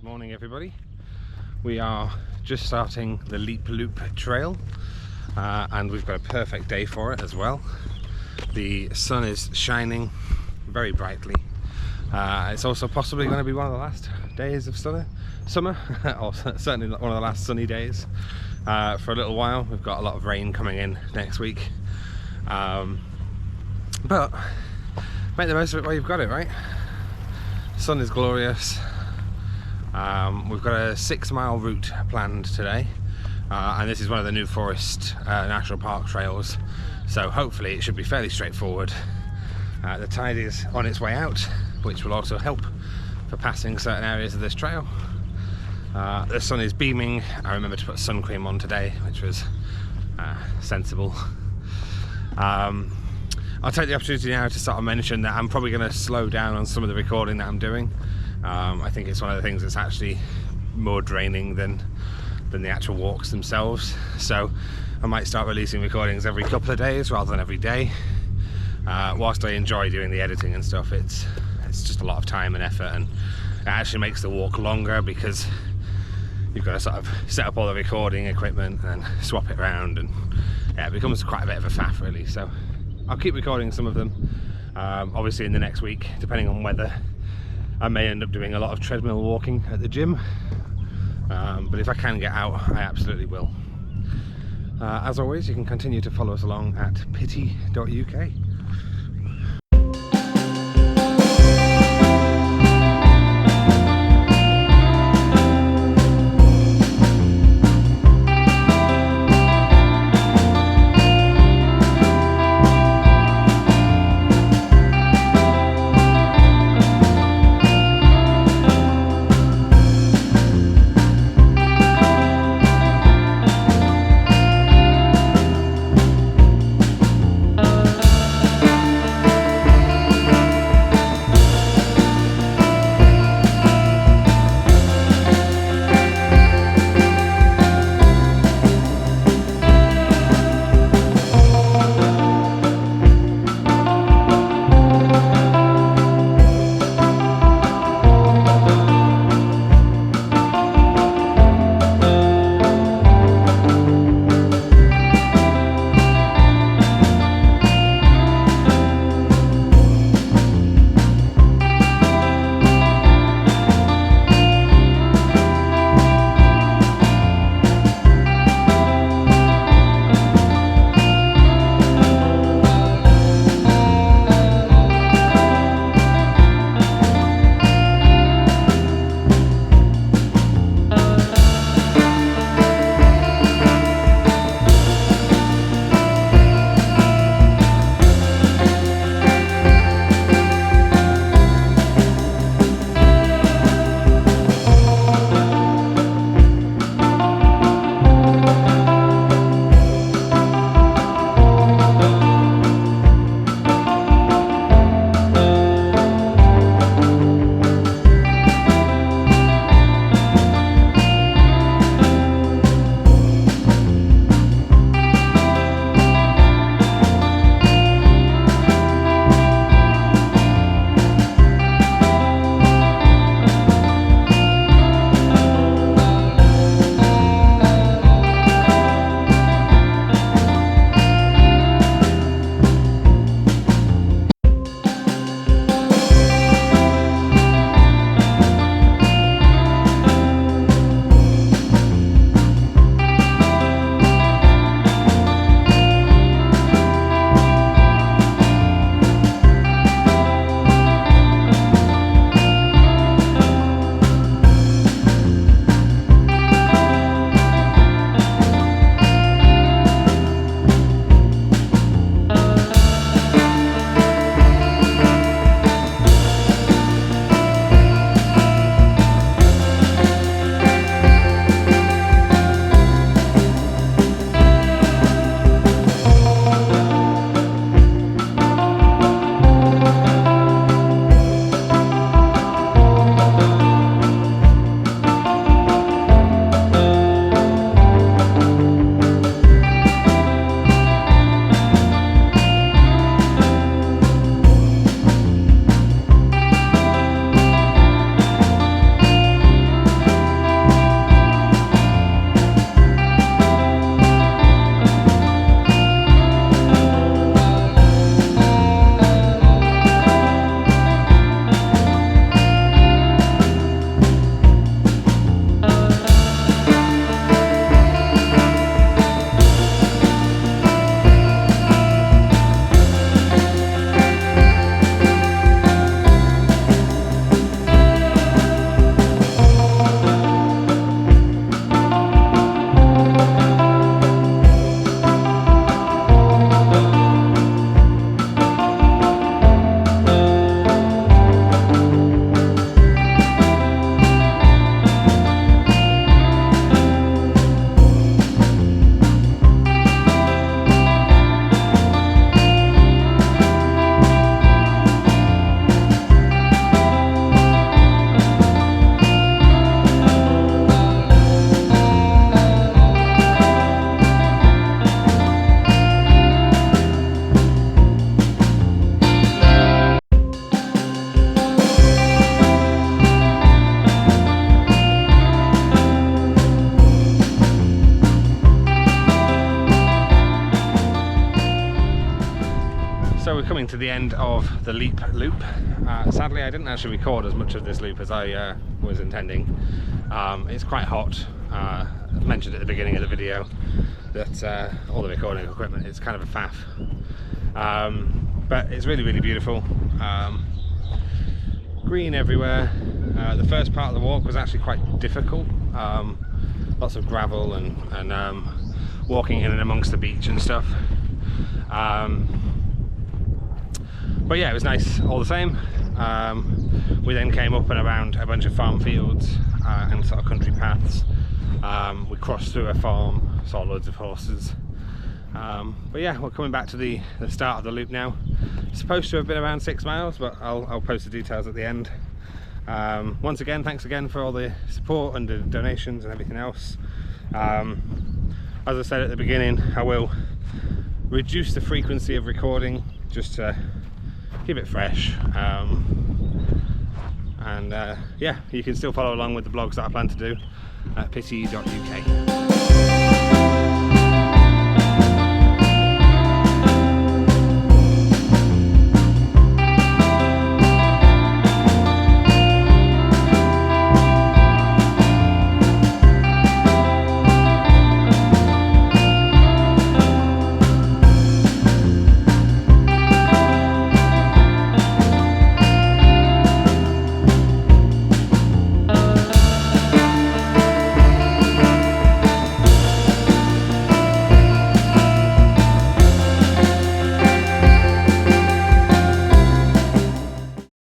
Good morning everybody. We are just starting the Lepe Loop trail and we've got a perfect day for it as well. The sun is shining very brightly. It's also possibly going to be one of the last days of summer or certainly one of the last sunny days for a little while. We've got a lot of rain coming in next week, but make the most of it while you've got it, right? Sun is glorious. We've got a 6-mile route planned today, and this is one of the New Forest National Park trails, so hopefully it should be fairly straightforward. The tide is on its way out, which will also help for passing certain areas of this trail. The sun is beaming. I remember to put sun cream on today, which was sensible. I'll take the opportunity now to sort of mention that I'm probably going to slow down on some of the recording that I'm doing. I think it's one of the things that's actually more draining than the actual walks themselves. So I might start releasing recordings every couple of days rather than every day. Whilst I enjoy doing the editing and stuff, it's just a lot of time and effort, and it actually makes the walk longer because you've got to sort of set up all the recording equipment and swap it around, and yeah, it becomes quite a bit of a faff really. So I'll keep recording some of them. Obviously in the next week, depending on weather, I may end up doing a lot of treadmill walking at the gym, but if I can get out, I absolutely will. As always, you can continue to follow us along at pity.uk. the end of the Lepe Loop. Sadly, I didn't actually record as much of this loop as I was intending. It's quite hot. I mentioned at the beginning of the video that all the recording equipment is kind of a faff. But it's really, really beautiful. Green everywhere. The first part of the walk was actually quite difficult. Lots of gravel and walking in and amongst the beach and stuff. But yeah, it was nice all the same. We then came up and around a bunch of farm fields and sort of country paths. We crossed through a farm, saw loads of horses. But yeah, we're coming back to the start of the loop now. It's supposed to have been around 6 miles, but I'll post the details at the end. Once again, thanks again for all the support and the donations and everything else. As I said at the beginning, I will reduce the frequency of recording just to keep it fresh. Yeah, you can still follow along with the vlogs that I plan to do at pity.uk.